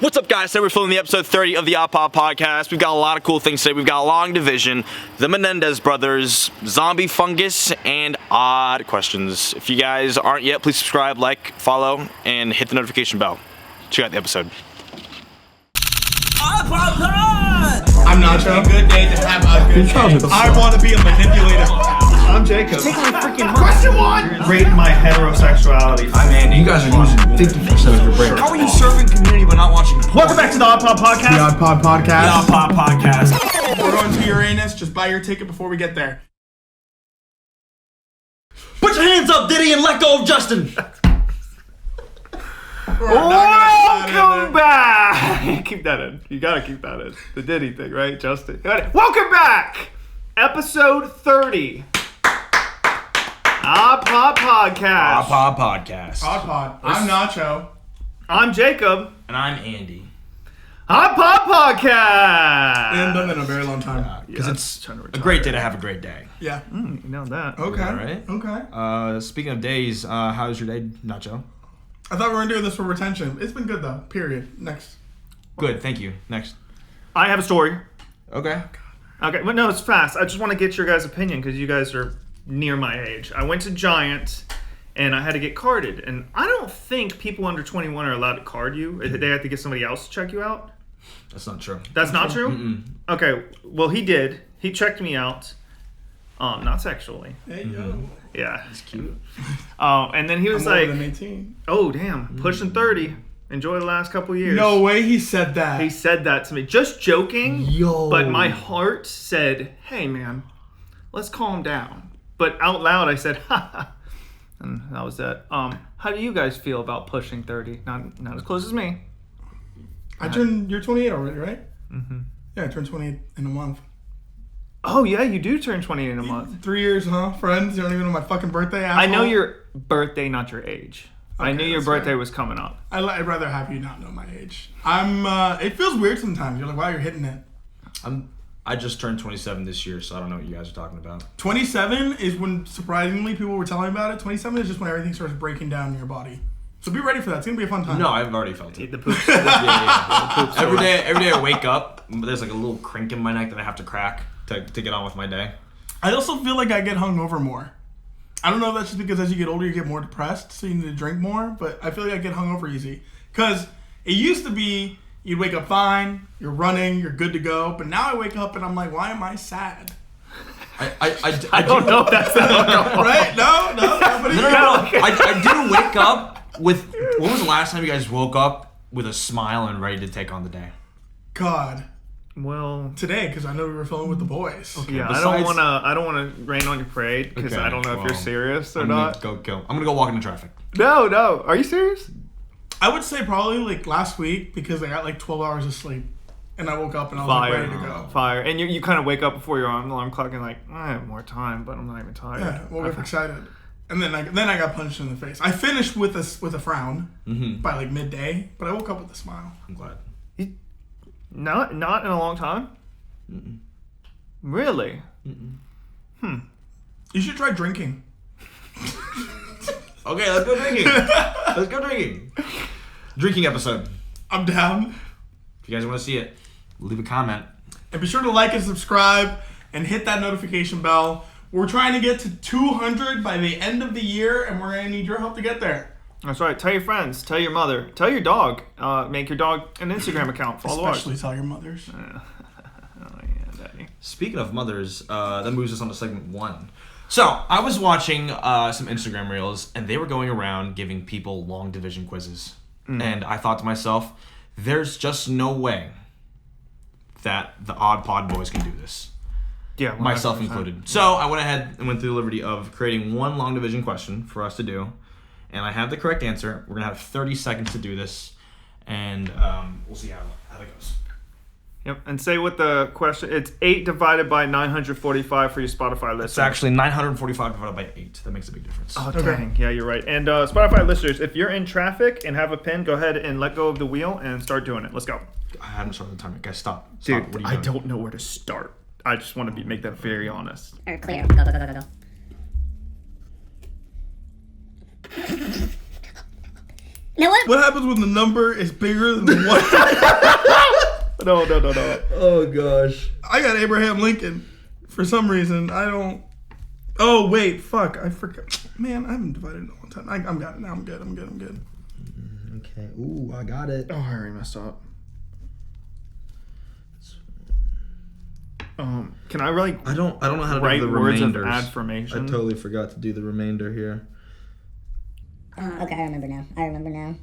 What's up, guys? Today we're filming the episode 30 of the OPPS. We've got a lot of cool things today. We've got Long Division, the Menendez Brothers, Zombie Fungus, and odd questions. If you guys aren't yet, please subscribe, like, follow, and hit the notification bell. Check out the episode. I'm Nacho. It's a good day to have a good day. I want to be a manipulator. I'm Jacob. Question 1. Rate my heterosexuality. I'm Andy. You guys are using 50% of your brain. How are you serving community but not watching? Welcome back to the OddPodPodcast. TheOddPodPodcast. TheOddPodPodcast. We're going to Uranus. Just buy your ticket before we get there. Put your hands up, Diddy, and let go of Justin. Welcome back. Keep that in. You gotta keep that in. The Diddy thing, right, Justin? Welcome back. Episode 30. OPPS. OPPS. Odd. I'm Nacho. I'm Jacob. And I'm Andy. OPPS. We haven't done that in a very long time. Because it's a great day to have a great day. Yeah. You know that. Okay. All right. Okay. Speaking of days, how's your day, Nacho? I thought we were doing this for retention. It's been good though. Period. Next. Good, thank you. Next. I have a story. Okay. Okay, but no, it's fast. I just want to get your guys' opinion because you guys are near my age. I went to Giant and I had to get carded. And I don't think people under 21 are allowed to card you. They have to get somebody else to check you out. That's not true. That's not true? Mm-mm. Okay, well, he did. He checked me out. Not sexually. Hey, yo. Yeah. That's cute. And then he was I'm like, older than 18. oh, damn, pushing 30. Enjoy the last couple years. No way he said that. He said that to me. Just joking. Yo. But my heart said, hey, man, let's calm down. But out loud, I said, ha ha. And that was that. How do you guys feel about pushing 30? Not as close as me. You're 28 already, right? Mm-hmm. Yeah, I turned 28 in a month. Oh, yeah, you do turn 28 in a month. 3 years, huh? Friends, you don't even know my fucking birthday, asshole. I know your birthday, not your age. I knew your birthday was coming up. I'd rather have you not know my age. It feels weird sometimes. You're like, wow, you're hitting it. I just turned 27 this year, so I don't know what you guys are talking about. 27 is when, surprisingly, people were telling me about it. 27 is just when everything starts breaking down in your body. So be ready for that. It's going to be a fun time. No, I've already felt it. The poop. Yeah. Every day I wake up, there's like a little crink in my neck that I have to crack to get on with my day. I also feel like I get hungover more. I don't know if that's just because as you get older, you get more depressed, so you need to drink more, but I feel like I get hungover easy. Because it used to be, you'd wake up fine, you're running, you're good to go, but now I wake up and I'm like, why am I sad? I don't know if that's alcohol. Right? No. No. I do wake up with, when was the last time you guys woke up with a smile and ready to take on the day? God. Well, today, because I know we were filming with the boys. Okay, yeah, I don't wanna rain on your parade because I don't know if you're serious or not. I'm gonna go walk into traffic. No. Are you serious? I would say probably like last week because I got like 12 hours of sleep. And I woke up and I was like ready to go. Fire. And you kind of wake up before your alarm clock and like, I have more time, but I'm not even tired. Yeah, woke up excited. And then I got punched in the face. I finished with a frown by like midday, but I woke up with a smile. I'm glad. Not in a long time? Mm-mm. Really? Mm-mm. You should try drinking. Okay, let's go drinking. Drinking episode. I'm down. If you guys want to see it, leave a comment. And be sure to like and subscribe and hit that notification bell. We're trying to get to 200 by the end of the year, and we're going to need your help to get there. That's right. Tell your friends. Tell your mother. Tell your dog. Make your dog an Instagram account. Follow us. Especially tell your mothers. Oh, yeah, Daddy. Speaking of mothers, that moves us on to segment 1. So, I was watching some Instagram reels, and they were going around giving people long division quizzes. And I thought to myself, there's just no way that the Odd Pod boys can do this. Yeah, 100%. Myself included. So, I went ahead and went through the liberty of creating one long division question for us to do. And I have the correct answer. We're going to have 30 seconds to do this. And we'll see how that goes. Yep, and say what the question. It's 8 divided by 945 for your Spotify listeners. It's actually 945 divided by 8. That makes a big difference. Oh, dang. Yeah, you're right. And Spotify listeners, if you're in traffic and have a pen, go ahead and let go of the wheel and start doing it. Let's go. I haven't started the timer. Guys, stop. Dude, What are you I doing? don't know where to start. I just want to make that very honest. Clear. Go. Now what? What happens when the number is bigger than the one? No. Oh gosh. I got Abraham Lincoln. For some reason, I don't. Oh wait, fuck! I forgot. Man, I haven't divided in a long time. I'm got it now. I'm good. Okay. Ooh, I got it. Oh, I already messed up. Can I really? I don't know how to write do the words of remainders. affirmation. I totally forgot to do the remainder here. Okay, I remember now.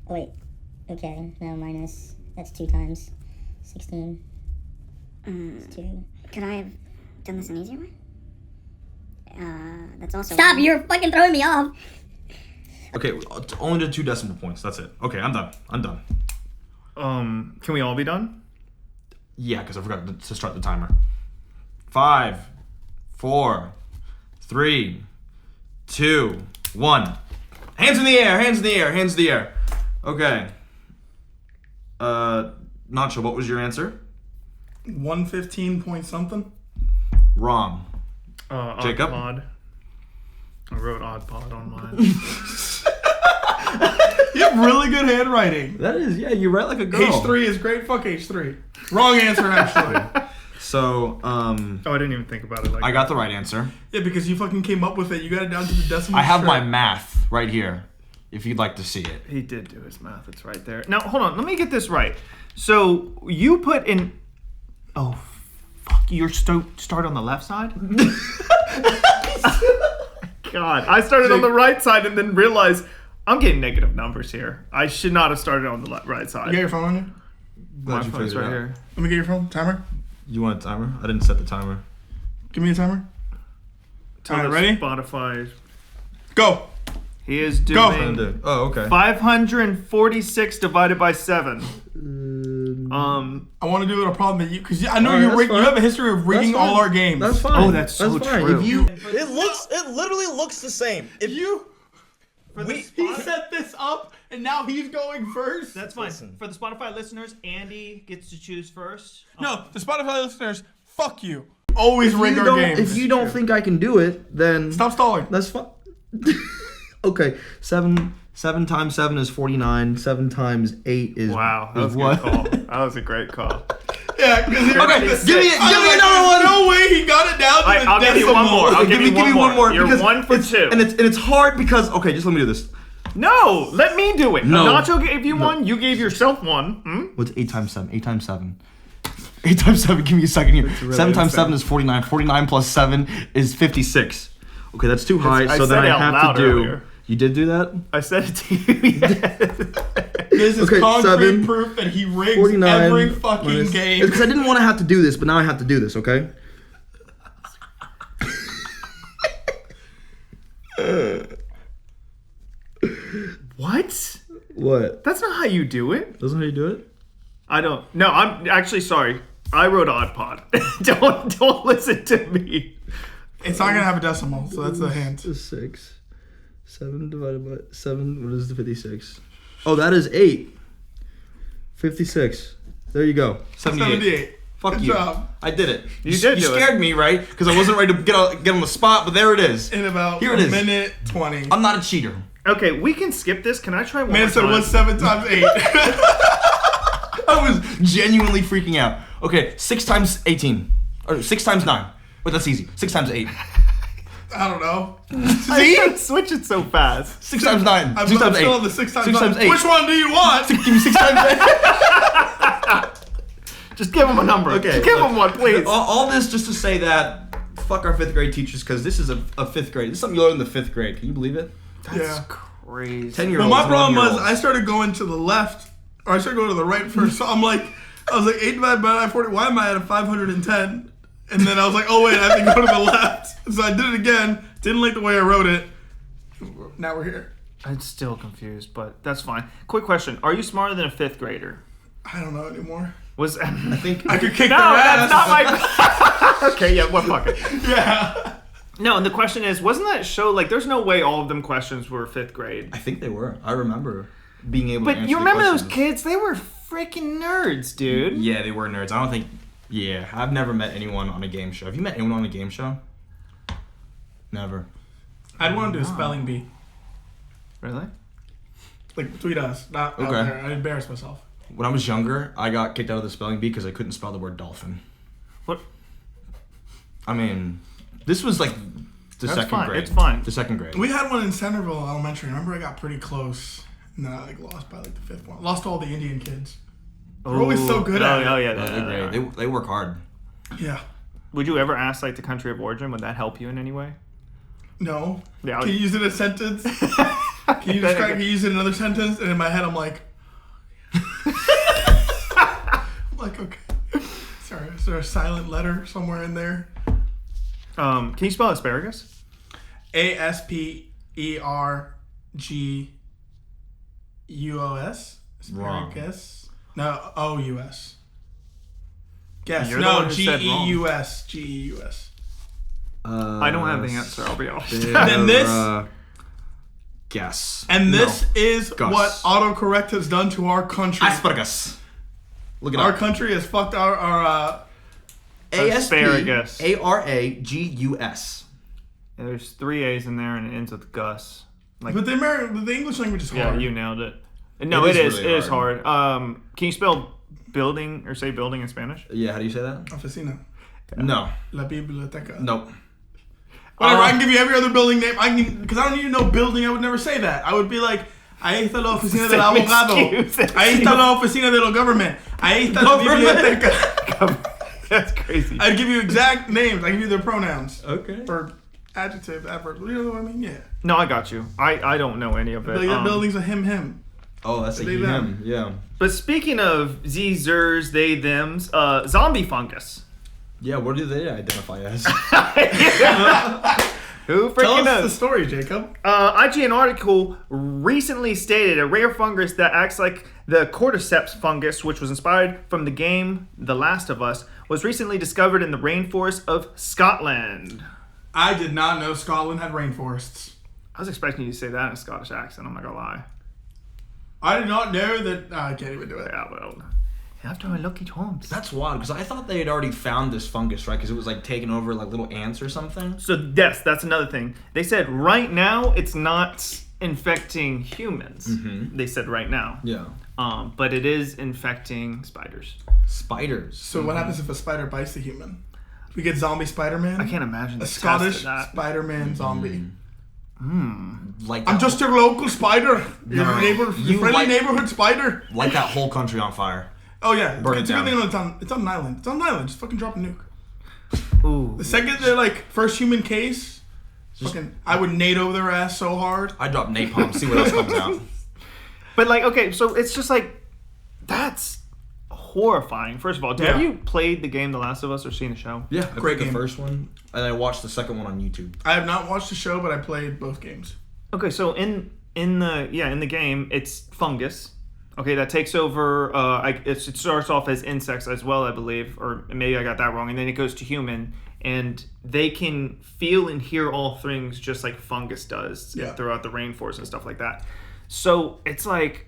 Oh wait. Okay, now minus. That's 2 times 16. It's 2. Could I have done this an easier way? That's also... Stop! You're fucking throwing me off. Okay, only the 2 decimal points. That's it. Okay, I'm done. Can we all be done? Yeah, because I forgot to start the timer. 5, 4, 3, 2, 1. Hands in the air. Okay. Nacho, what was your answer? 115 point something. Wrong. Jacob? Odd pod. I wrote odd pod on mine. You have really good handwriting. That is, yeah, you write like a girl. H3 is great. Fuck H3. Wrong answer, actually. So, Oh, I didn't even think about it like I got the right answer. Yeah, because you fucking came up with it. You got it down to the decimal. I have my straight. math right here, if you'd like to see it. He did do his math. It's right there. Now, hold on. Let me get this right. So, you put in... Oh, fuck. You're start on the left side? God. I started on the right side and then realized I'm getting negative numbers here. I should not have started on the right side. You got your phone on you? My you phone's figured right it out. here. Let me get your phone. Timer. You want a timer? I didn't set the timer. Give me a timer. All right, ready? Spotify. Go. He is Go. doing... Oh, okay. 546 divided by 7. I want to do it a problem that you, because I know Alright, you have a history of rigging all our games. That's fine. Oh, that's so fine. true. If you, It literally looks the same. If You. He set this up, and now he's going first. That's fine. For the Spotify listeners, Andy gets to choose first. No, the Spotify listeners, fuck you. Always rig our games. if you don't think I can do it, then Stop stalling. that's fine. Okay, 7 times 7 is 49. 7 times 8 is Wow, that is was a what? good call. That was a great call. Yeah, because Give me another one. No way he got it down to Alright, the I'll give you decimal. one more. I'll Okay, give you one more. You're because 1 for it's- 2. and it's hard because just let me do this. No, let me do it. No. Nacho gave you one. You gave yourself one. What's 8 times 7? 8 times 7. 8 times 7. Give me a second here. 7 times 7 is 49. 49 plus 7 is 56. Okay, that's too high. I So then said it I out have loud to do. earlier. You did do that? I said it to you. Yes. This is Okay, concrete 7, proof that he rigs 49 every fucking minus- game. It's because I didn't want to have to do this, but now I have to do this. Okay. What? What? That's not how you do it. Doesn't how you do it? I don't. No, I'm actually sorry. I wrote odd pod. Don't listen to me. It's not gonna have a decimal, so that's a hint. 6. 7 divided by 7. What is the 56? Oh, that is 8. 56. There you go. 78. Fuck Good you. job. I did it. You did You do it. scared me, right? Because I wasn't ready to get on the spot, but there it is. In about Here it a is. minute 20. I'm not a cheater. Okay, we can skip this. Can I try one Man more said, time? what's 7 times 8? I was genuinely freaking out. Okay, 6 times 18. Or 6 times 9. Wait, that's easy. 6 times 8. I don't know. I can't switch it so fast. 6 times 9. I'm 6 times 8. still on the 6 times 6 9. times 8. Which one do you want? Give me 6 times 8. Just give him a number. Okay, Just give look, him one, please. All this just to say that fuck our 5th grade teachers, because this is a 5th grade. This is something you learn in the 5th grade. Can you believe it? Yeah. Crazy. 10-year-olds. Well, my problem was 11-year-olds. I started going to the left, or I started going to the right first. So I was like 8 divided by 940. Why am I at a 510? And then I was like, oh wait, I have to go to the left. So I did it again. Didn't like the way I wrote it. Now we're here. I'm still confused, but that's fine. Quick question: are you smarter than a 5th grader? I don't know anymore. Was I think I could kick no, their that's ass. not my. Okay, yeah, well, fuck it. Yeah. No, and the question is, wasn't that show like? There's no way all of them questions were 5th grade. I think they were. I remember being able to But answer you the remember those questions. kids? They were freaking nerds, dude. Yeah, they were nerds. I don't think... Yeah, I've never met anyone on a game show. Have you met anyone on a game show? Never. I'd want to do a spelling bee. Really? Like, tweet us. Not out there. I embarrass myself. When I was younger, I got kicked out of the spelling bee because I couldn't spell the word dolphin. What? I mean, this was like the second grade. It's fine. The second grade. We had one in Centerville Elementary. I remember I got pretty close. And then I like lost by like the 5th one. Lost to all the Indian kids. They're always so good at it. Oh, yeah. They're great. They work hard. Yeah. Would you ever ask like the country of origin? Would that help you in any way? No. Yeah, Can you use it in a sentence? Can you describe? Can you use it in another sentence? And in my head, I'm like, okay. Sorry, is there a silent letter somewhere in there? Can you spell asparagus? ASPERGUOS. Wrong. Asparagus. No, OUS. Guess. You're the one No, who said wrong. GEUS. GEUS. I don't have the answer. I'll be honest. And then this. Guess. And this is Gus. what autocorrect has done to our country. Asparagus. Look at Our country has fucked our Asparagus. ASPARAGUS. Yeah, there's 3 A's in there and it ends with Gus. Like, but the English language is hard. yeah, you nailed it. No, It it is is. really It is hard. Can you spell building or say building in Spanish? Yeah, how do you say that? Oficina. No. La biblioteca. Nope. Whatever, I can give you every other building name. Because I don't need to know building. I would never say that. I would be like, ahí está la oficina del abogado. Ahí está la oficina del government. Ahí está la biblioteca. That's crazy. I'd give you exact names. I give you their pronouns. Okay. Or adjective, adverb. You know what I mean? Yeah. No, I got you. I don't know any of it. Like that building's a him. Oh, that's a They, him. them. Yeah. But speaking of zers, they, thems, zombie fungus. Yeah, what do they identify as? Who Tell freaking us knows? the story, Jacob. IGN article recently stated a rare fungus that acts like the cordyceps fungus, which was inspired from the game The Last of Us, was recently discovered in the rainforest of Scotland. I did not know Scotland had rainforests. I was expecting you to say that in a Scottish accent, I'm not gonna lie. I did not know that. I can't even do it. Yeah, well, after my lucky charms. That's wild, because I thought they had already found this fungus, right? Because it was like taking over like little ants or something. So yes, that's another thing. They said right now it's not infecting humans. Mm-hmm. They said right now. Yeah. But it is infecting spiders. Spiders. So what happens if a spider bites a human? We get zombie Spider-Man. I can't imagine A the Scottish test of that. Spider-Man zombie. Like I'm that- just your local spider. Your No. your You friendly like- neighborhood spider. light that whole country on fire. Oh yeah, Burn it's it a good down. thing it's on an island. It's on an island. Just fucking drop a nuke. Ooh. The second they're like first human case, fucking I would NATO their ass so hard. I drop napalm, see what else comes out. But like, okay, so it's just like, that's horrifying. First of all, have Yeah. you played the game The Last of Us or seen the show? Yeah, I Great played the game. first one, and I watched the second one on YouTube. I have not watched the show, but I played both games. Okay, so in the game, it's fungus. Okay, that takes over. It starts off as insects as well, I believe, or maybe I got that wrong. And then it goes to human, and they can feel and hear all things just like fungus does throughout the rainforest and stuff like that. So it's like,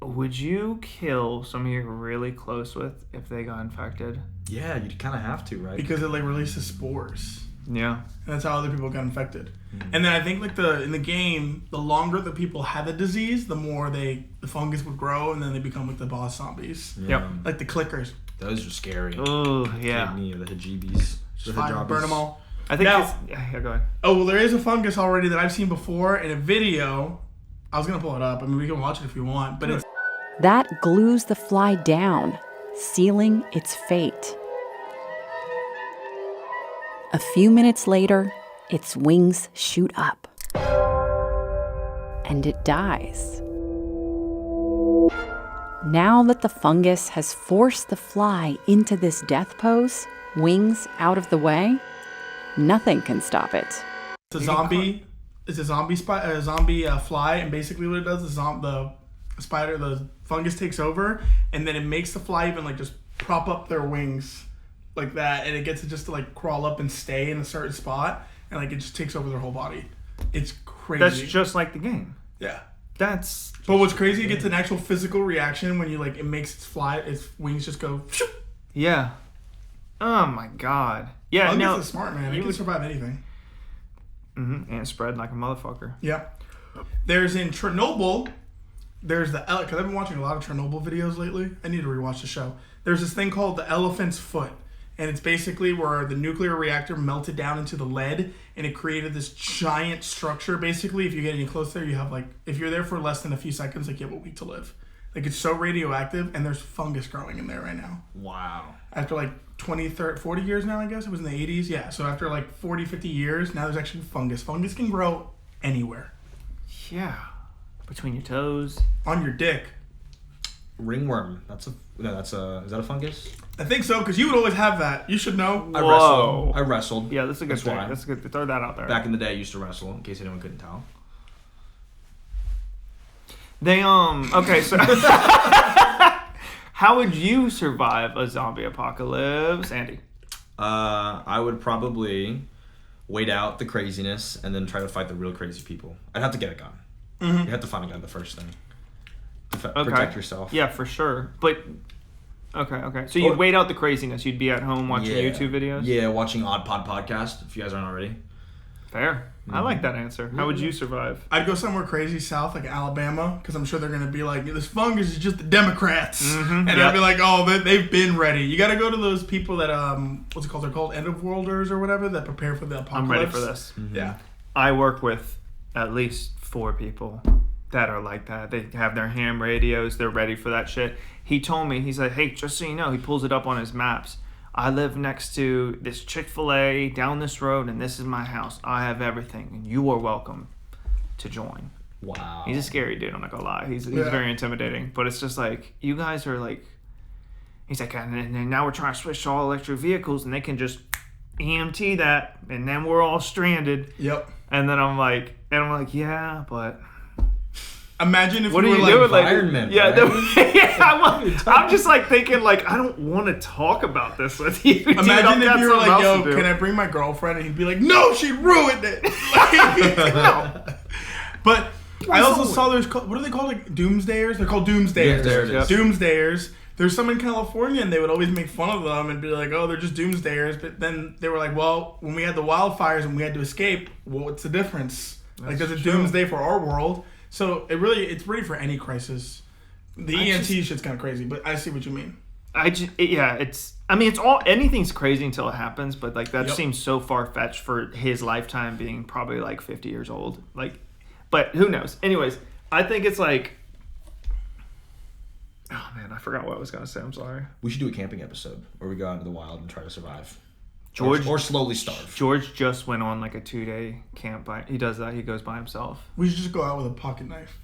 would you kill somebody you're really close with if they got infected? Yeah, you kind of have to, right? Because it like releases spores. Yeah. And that's how other people got infected. And then I think like in the game, the longer the people have the disease, the more the fungus would grow, and then they become like the boss zombies, Yep. like the clickers. Those are scary. Oh yeah. Give me the hijibis. The Fire, hijabis. burn them all. I think. Now- Yeah. Go ahead. Oh well, there is a fungus already that I've seen before in a video. I was gonna pull it up. I mean, we can watch it if you want, but it's That glues the fly down, sealing its fate. A few minutes later, its wings shoot up. And it dies. Now that the fungus has forced the fly into this death pose, wings out of the way, nothing can stop it. a zombie. It's a zombie fly, and basically what it does is the fungus takes over, and then it makes the fly even like just prop up their wings like that, and it gets it just to like crawl up and stay in a certain spot, and like it just takes over their whole body. It's crazy. That's just like the game. Yeah. That's. But what's crazy, it gets an actual physical reaction when you like it makes its wings just go. Shoop. Yeah. Oh my god. Yeah. Fungus Now. is smart, man. It can survive anything. And it spread like a motherfucker. Yeah. There's in Chernobyl, there's because I've been watching a lot of Chernobyl videos lately. I need to rewatch the show. There's this thing called the elephant's foot. And it's basically where the nuclear reactor melted down into the lead and it created this giant structure. Basically, if you get any closer, you have if you're there for less than a few seconds, you have a week to live. It's so radioactive and there's fungus growing in there right now. Wow. After 20, 30, 40 years now, I guess. It was in the 80s. Yeah, so after 40, 50 years, now there's actually fungus. Fungus can grow anywhere. Yeah. Between your toes. On your dick. Ringworm. Is that a fungus? I think so, because you would always have that. You should know. I wrestled. Yeah, that's a good thing. Why. That's good. Throw that out there. Back in the day, I used to wrestle, in case anyone couldn't tell. Okay, so how would you survive a zombie apocalypse, Andy? I would probably wait out the craziness and then try to fight the real crazy people. I'd have to get a gun. Mm-hmm. You have to find a gun the first thing. Protect yourself. Yeah, for sure. But okay. So you'd wait out the craziness. You'd be at home watching YouTube videos. Yeah, watching OPPS if you guys aren't already. Fair. I like that answer. How would you survive? I'd go somewhere crazy south, like Alabama, because I'm sure they're going to be like, this fungus is just the Democrats. Mm-hmm. And I'd be like, oh, they've been ready. You got to go to those people that, what's it called? They're called end-of-worlders or whatever, that prepare for the apocalypse. I'm ready for this. Mm-hmm. Yeah. I work with at least 4 people that are like that. They have their ham radios. They're ready for that shit. He told me, he's like, hey, just so you know, he pulls it up on his maps. I live next to this Chick-fil-A down this road, and this is my house. I have everything, and you are welcome to join. Wow. He's a scary dude, I'm not gonna lie. He's very intimidating. But it's just like, you guys are like, he's like, and now we're trying to switch to all electric vehicles, and they can just EMT that, and then we're all stranded. Yep. And then I'm like, yeah, but... Imagine if what you are were you like doing? environment, Yeah, right? I'm just like thinking, like, I don't want to talk about this with you. Dude, Imagine if you were like, yo, can can I bring my girlfriend? And he'd be like, no, she ruined it. No. But I also saw there's, what are they called? Like Doomsdayers? They're called Doomsdayers. Doomsdayers. There's some in California, and they would always make fun of them and be like, oh, they're just Doomsdayers. But then they were like, well, when we had the wildfires and we had to escape, well, what's the difference? There's a Doomsday for our world. So it's ready for any crisis. The EMT shit's kind of crazy, but I see what you mean. It's all, anything's crazy until it happens, but like that seems so far-fetched for his lifetime being probably like 50 years old. Like, but who knows? Anyways, I think it's like, oh man, I forgot what I was going to say. I'm sorry. We should do a camping episode where we go out into the wild and try to survive. Or slowly starve. George just went on like a 2-day camp. He does that. He goes by himself. We should just go out with a pocket knife.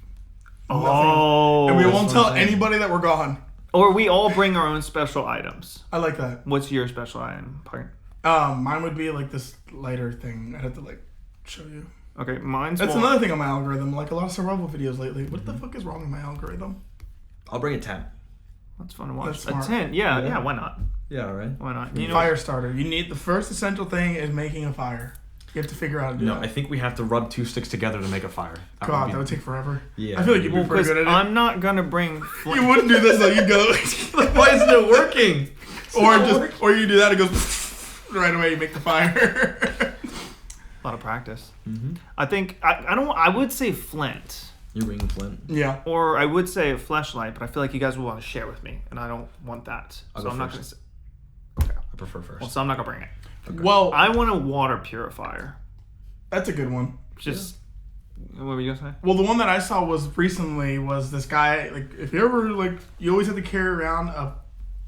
Oh. And we won't tell anybody that we're gone. Or we all bring our own special items. I like that. What's your special item, partner? Mine would be like this lighter thing. I'd have to like show you. Okay, mine's That's another thing on my algorithm. Like a lot of survival videos lately. What the fuck is wrong with my algorithm? I'll bring a tent. That's fun to watch. That's a tent, yeah, why not? Yeah, all right. Why not? Fire starter. You need the first essential thing is making a fire. You have to figure out how to do that. No, I think we have to rub 2 sticks together to make a fire. That would take forever. Yeah. I feel like you'd be pretty good at it. I'm not gonna bring. You wouldn't do this though. You'd go. Like, why isn't it working? Or you do that. It goes right away. You make the fire. A lot of practice. Mm-hmm. I think I would say flint. You're bringing flint. Yeah. Or I would say a fleshlight, but I feel like you guys will want to share with me, and I don't want that. I'll so go I'm not first. gonna say. Okay. I prefer first. Well, so I'm not gonna bring it. Okay. Well, I want a water purifier. that's a good one. Just what were you gonna say? Well, the one that I saw was this guy, like, if you ever, like, you always have to carry around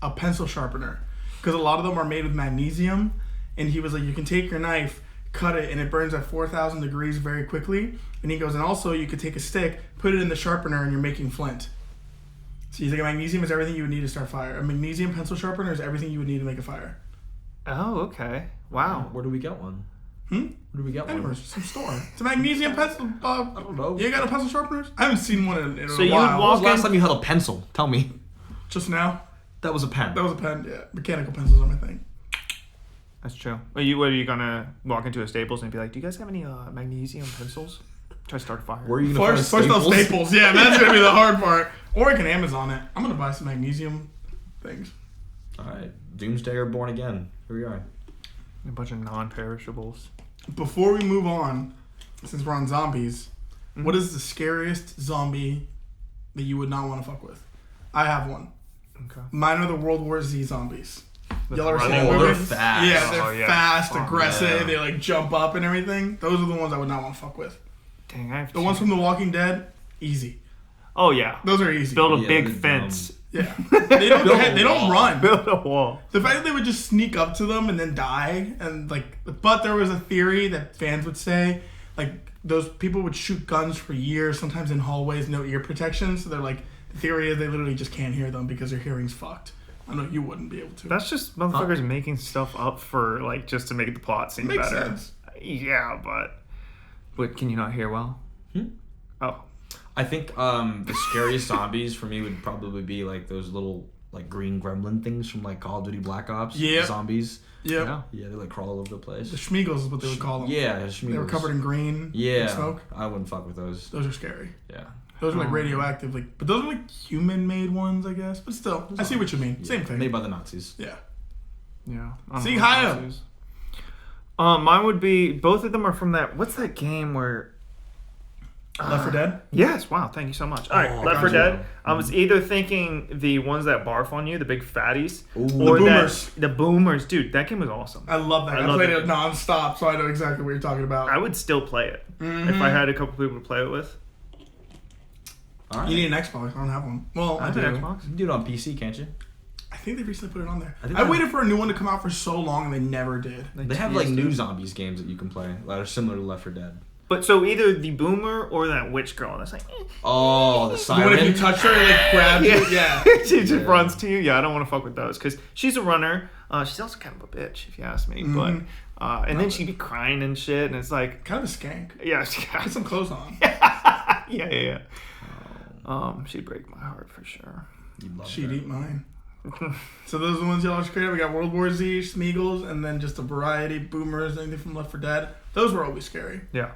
a pencil sharpener, because a lot of them are made with magnesium, and he was like, you can take your knife, cut it, and it burns at 4,000 degrees very quickly, and he goes, and also you could take a stick, put it in the sharpener, and you're making flint. So he's like, a magnesium is everything you would need to start fire. A magnesium pencil sharpener is everything you would need to make a fire. Oh, okay. Wow. Where do we get one? Where do we get one? Anywhere, some store. It's a magnesium pencil. I don't know. You got a pencil sharpener? I haven't seen one in So a you while. would When was walk the last in. time you held a pencil? Tell me. Just now? That was a pen. That was a pen, yeah. Mechanical pencils are my thing. That's true. What are you gonna walk into a Staples and be like, do you guys have any magnesium pencils? Try to start a fire. Where are you gonna First find those staples. Yeah, that's gonna be the hard part. Or I can Amazon it. I'm gonna buy some magnesium things. All right. Doomsdayer born again. Here we are. A bunch of non-perishables. Before we move on, since we're on zombies, what is the scariest zombie that you would not want to fuck with. I have one. Okay. Mine are the World War Z zombies. Y'all ever seen running that they're movie? fast. Yeah, they're fast, aggressive. yeah. They like jump up and everything. Those are the ones I would not want to fuck with. Dang, I have The ones from The Walking Dead, easy. Oh yeah. Those are easy. Build a Yeah, big they're fence. Yeah, they don't run. Build a wall. The fact that they would just sneak up to them and then die, and like, but there was a theory that fans would say, like, those people would shoot guns for years, sometimes in hallways, no ear protection. So they're like, the theory is they literally just can't hear them because their hearing's fucked. I know you wouldn't be able to. That's just motherfuckers making stuff up for like just to make the plot seem Makes better. sense. Yeah, but can you not hear well? Oh. I think the scariest zombies for me would probably be like those little like green gremlin things from like Call of Duty Black Ops. Yep. Zombies. Yep. Yeah. Yeah, they like crawl all over the place. The Schmeagles is what they would call them. Yeah, They were covered in green and smoke. I wouldn't fuck with those. Those are scary. Yeah. Those are like radioactive, like, but those are like human-made ones, I guess. But still, I see what you mean. Same thing. Made by the Nazis. Yeah. Yeah. See, high up. Mine would be, both of them are from that, what's that game where... Left 4 Dead? Yes, wow, thank you so much. All right, Left 4 Dead. I was either thinking the ones that barf on you, the big fatties, or The boomers. the boomers. Dude, that game was awesome. I love that. I love played it. it non-stop, so I know exactly what you're talking about. I would still play it if I had a couple people to play it with. All right. You need an Xbox. I don't have one. Well, I have do. an Xbox. You can do it on PC, can't you? I think they recently put it on there. I think I they- waited for a new one to come out for so long, and they never did. They have like new zombies games that you can play that are similar to Left 4 Dead. But so either the boomer or that witch girl. That's like, Oh, the The siren. one if you touch her, it like grabs you. Yeah. she just runs to you. Yeah, I don't want to fuck with those because she's a runner. She's also kind of a bitch, if you ask me. But and then she'd be crying and shit, and it's like, Kind of a skank. yeah, Put some clothes on. yeah. She'd break my heart for sure. You'd love She'd that. eat mine. So those are the ones y'all are scared of. We got World War Z, Smeagol's, and then just a variety, boomers, anything from Left 4 Dead. Those were always scary. Yeah,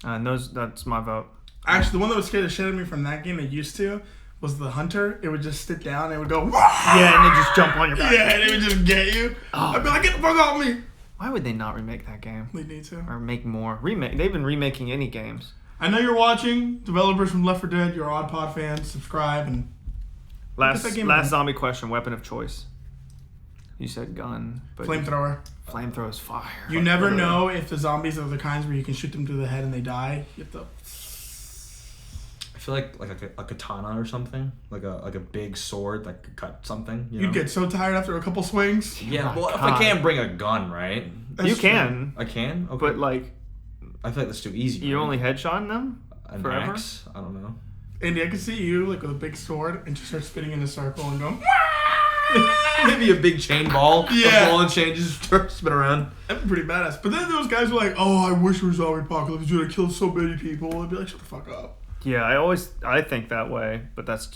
and that's my vote. Actually, the one that would scare the shit out of me from that game, it used to, was the hunter. It would just sit down and it would go, Wah! Yeah, and then just jump on your back. Yeah, and it would just get you. I'd be like, get the fuck off me. Why would they not remake that game They need to. or make more? They've been remaking any games. I know you're watching. Developers from Left 4 Dead, you're Odd Pod fans. Subscribe and Last that game again. zombie question: weapon of choice. You said gun, but flamethrower. flamethrower is fire. You never know if the zombies are the kinds where you can shoot them through the head and they die. You have to. I feel like a katana or something, like a big sword that could cut something. You know? You'd get so tired after a couple swings. Yeah, well, if God. I can't bring a gun, right? That's You true. can, I can. Okay. but like I feel like that's too easy. you right? only headshotting them an forever. axe. I don't know. Andy, I can see you like with a big sword and just start spinning in a circle and going. Maybe a big chain ball. Yeah. A ball and chain just spin around. That'd be pretty badass. But then those guys were like, "Oh, I wish there was zombie apocalypse. Dude, I killed so many people." I'd be like, "Shut the fuck up." Yeah, I think that way, but that's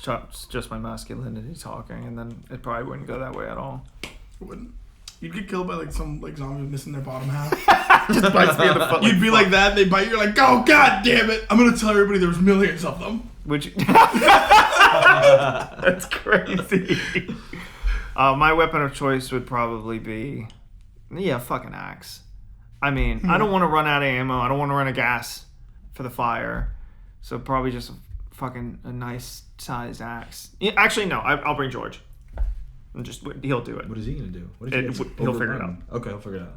just my masculinity talking, and then it probably wouldn't go that way at all. It wouldn't. You'd get killed by like some like zombie missing their bottom half. Just bites me in the foot. You'd be like that. They bite. You're like, "Oh god damn it! I'm gonna tell everybody there was millions of them." Which that's crazy. My weapon of choice would probably be, fucking axe. I mean, I don't want to run out of ammo. I don't want to run out of gas for the fire, so probably just a nice sized axe. Yeah, actually, no. I'll bring George. And just he'll do it, What is he gonna do? What It- is he he'll figure it overrun? Okay, he'll figure it out.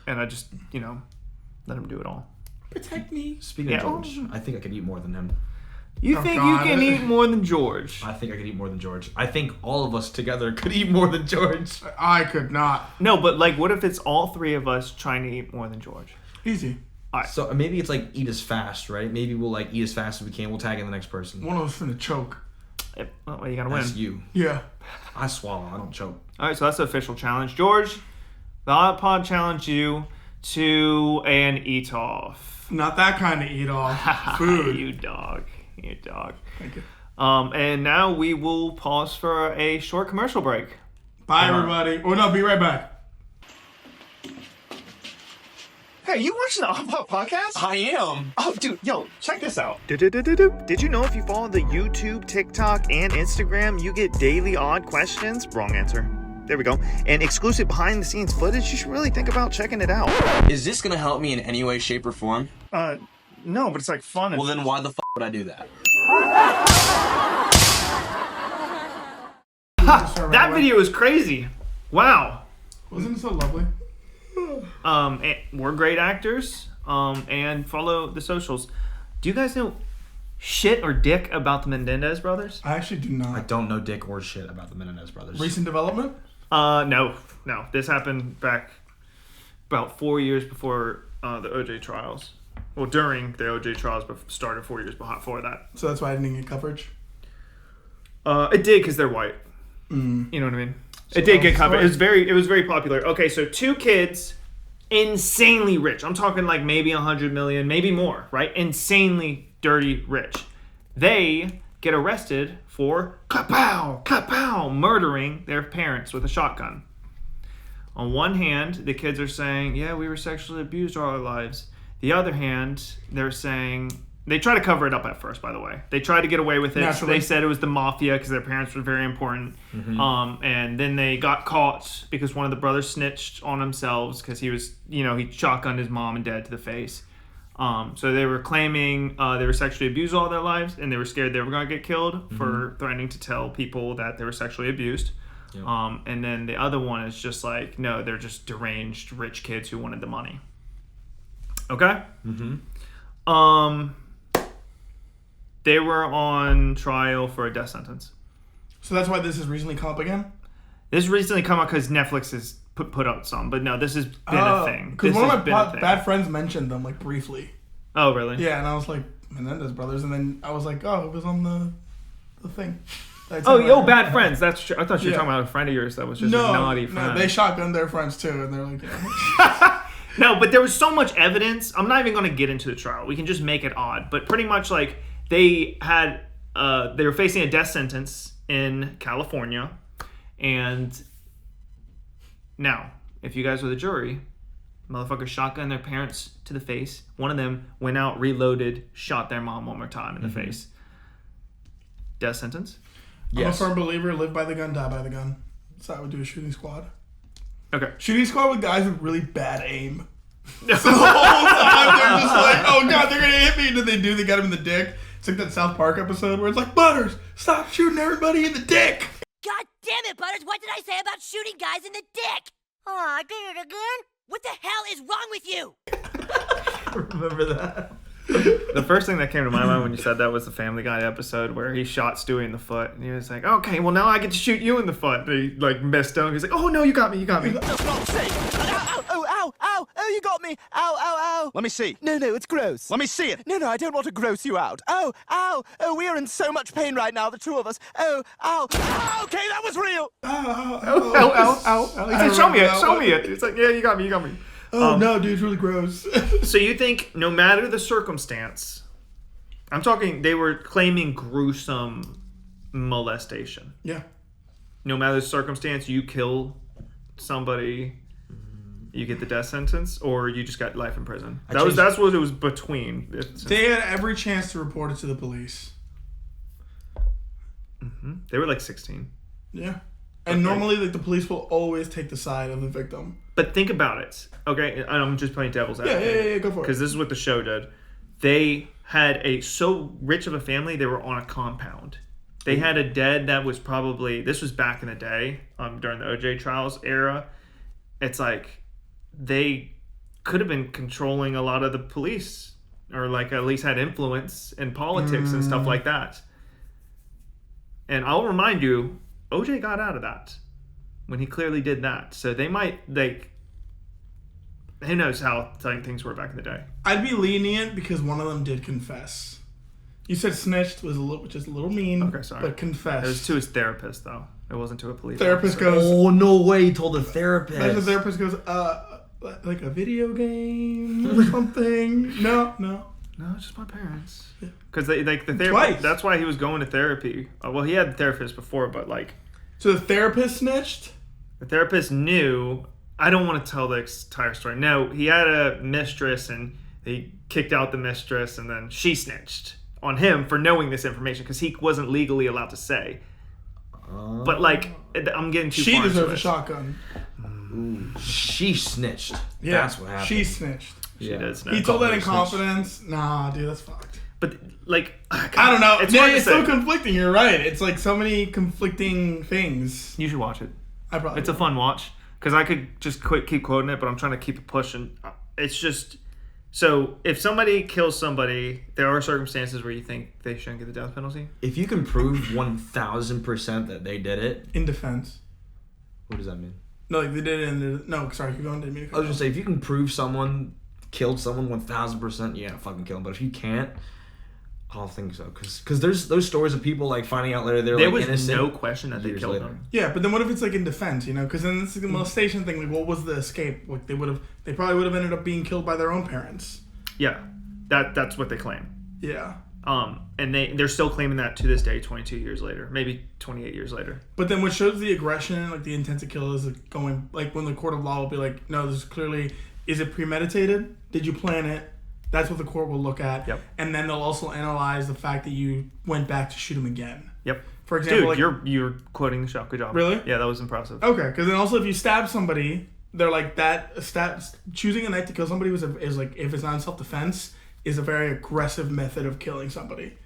and I just let him do it all. Protect me. Speaking Yeah. of George, I think I could eat more than him. You Oh, think God. you can eat more than George? I think I could eat more than George. I think all of us together could eat more than George. I could not. No, but like, what if it's all three of us trying to eat more than George? Easy. So maybe it's like eat as fast, right? Maybe we'll like eat as fast as we can. We'll tag in the next person. One of us finna choke. Well, you gotta win. That's you. Yeah. I swallow. I don't choke. All right, so that's the official challenge. George, the Odd Pod challenged you to an eat off. Not that kind of eat off. Food. You dog. You dog. Thank you. And now we will pause for a short commercial break. Bye, everybody. Oh no, be right back. Hey, you watching the OPPS podcast? I am. Oh, dude, yo, check this out. Did you know if you follow the YouTube, TikTok, and Instagram, you get daily odd questions? Wrong answer. There we go. And exclusive behind-the-scenes footage, you should really think about checking it out. Is this gonna help me in any way, shape, or form? No, but it's like fun. Well, then why the f would I do that? That video is crazy. Wow. Wasn't it so lovely? And we're great actors. And follow the socials. Do you guys know shit or dick about the Menendez brothers? I actually do I not. don't know dick or shit about the Menendez brothers. Recent development? No. This happened back about 4 years before the OJ trials. Well, during the OJ trials, but started 4 years before that. So that's why I didn't get coverage? It did because they're white. You know what I mean? So it did get covered. It was very popular. Okay, so 2 kids, insanely rich. I'm talking like maybe 100 million, maybe more, right? Insanely dirty rich. They get arrested for kapow, murdering their parents with a shotgun. On one hand, the kids are saying, yeah, we were sexually abused all our lives. The other hand, they're saying, they try to cover it up at first, by the way. They tried to get away with it. Naturally. They said it was the mafia because their parents were very important. And then they got caught because one of the brothers snitched on themselves because he was, he shotgunned his mom and dad to the face. So they were claiming they were sexually abused all their lives, and they were scared they were going to get killed for threatening to tell people that they were sexually abused. Yep. And then the other one is just like, no, they're just deranged rich kids who wanted the money. Okay? They were on trial for a death sentence. So that's why this has recently come up again? This recently come up because Netflix has put out some, but no, this has been a thing. Because one of my bad friends mentioned them, like, briefly. Oh, really? Yeah, and I was like, Menendez Brothers, and then I was like, oh, it was on the thing. Bad friends. That's true. I thought you were talking about a friend of yours that was just a naughty friend. No, they shotgunned their friends, too, and they're like, No, but there was so much evidence. I'm not even going to get into the trial. We can just make it odd. But pretty much, like, they were facing a death sentence in California. And now, if you guys were the jury, motherfuckers shotgunned their parents to the face. One of them went out, reloaded, shot their mom one more time in the face. Death sentence? Yes. I'm a firm believer, live by the gun, die by the gun. That's how I would do a shooting squad. Okay. Shooting squad with guys with really bad aim. So the whole time they're just like, oh god, they're gonna hit me. And then they got him in the dick. It's like that South Park episode where it's like, Butters, stop shooting everybody in the dick. God damn it, Butters, what did I say about shooting guys in the dick? Oh, I did it again? What the hell is wrong with you? Remember that? The first thing that came to my mind when you said that was the Family Guy episode where he shot Stewie in the foot. And he was like, okay, well now I get to shoot you in the foot. And he like missed him. He's like, oh no, you got me. That's not safe. Ow, you got me. Ow. Let me see. No, it's gross. Let me see it. No, I don't want to gross you out. Ow. We are in so much pain right now, the two of us. Ow. Okay, that was real. Ow. He said, show me it. It's like, yeah, you got me. Oh, no, dude, it's really gross. So you think no matter the circumstance, I'm talking, they were claiming gruesome molestation. Yeah. No matter the circumstance, you kill somebody, you get the death sentence, or you just got life in prison. That's what it was between. They had every chance to report it to the police. They were like 16. Yeah. And normally, like, the police will always take the side of the victim. But think about it, okay? And I'm just playing devil's advocate. Yeah, go for it. Because this is what the show did. They had so rich of a family, they were on a compound. They had a dead that was probably, this was back in the day, during the OJ trials era. It's like, they could have been controlling a lot of the police, or like at least had influence in politics and stuff like that. And I'll remind you, OJ got out of that when he clearly did that. So they might, like, who knows how things were back in the day. I'd be lenient because one of them did confess. You said snitched was just a little mean. Okay, sorry. But confessed. It was to his therapist, though. It wasn't to a police therapist officer. goes, oh, no way, he told the therapist. And the therapist goes, like a video game or something? No, it's just my parents. Because the therapist, that's why he was going to therapy. Well, he had a therapist before, but like. So the therapist snitched? The therapist knew. I don't want to tell the entire story. No, he had a mistress and he kicked out the mistress and then she snitched on him for knowing this information because he wasn't legally allowed to say. But like, I'm getting too far into it. She deserves a shotgun. She snitched. Yeah, that's what happened. She snitched. She did snitch. He told that in confidence. Nah, dude, that's fucked. But like, I don't know. It's It's so conflicting. You're right. It's like so many conflicting things. You should watch it. It's will. a fun watch because I could just keep quoting it, but I'm trying to keep it pushing. It's just so if somebody kills somebody, there are circumstances where you think they shouldn't get the death penalty. If you can prove 1,000% that they did it, in defense. What does that mean? No, like they did it in no. Sorry, keep going. Didn't mean to I was gonna say if you can prove someone killed someone 1,000%, yeah, fucking kill them. But if you can't, I don't think so. Because there's those stories of people like finding out later there was innocent. no question that they killed them. Yeah, but then what if it's like in defense? You know, because then this is the molestation thing. Like, what was the escape? Like they probably would have ended up being killed by their own parents. Yeah, that's what they claim. Yeah. And they're still claiming that to this day, 22 years later, maybe 28 years later. But then what shows the aggression, like the intent to kill, is like going like when the court of law will be like, no, this is clearly, is it premeditated? Did you plan it? That's what the court will look at. Yep. And then they'll also analyze the fact that you went back to shoot him again. Yep. For example, dude, like, you're quoting the show. Good job. Really? Yeah, that was impressive. Okay, because then also if you stab somebody, they're like choosing a knife to kill somebody is like, if it's not in self-defense, is a very aggressive method of killing somebody.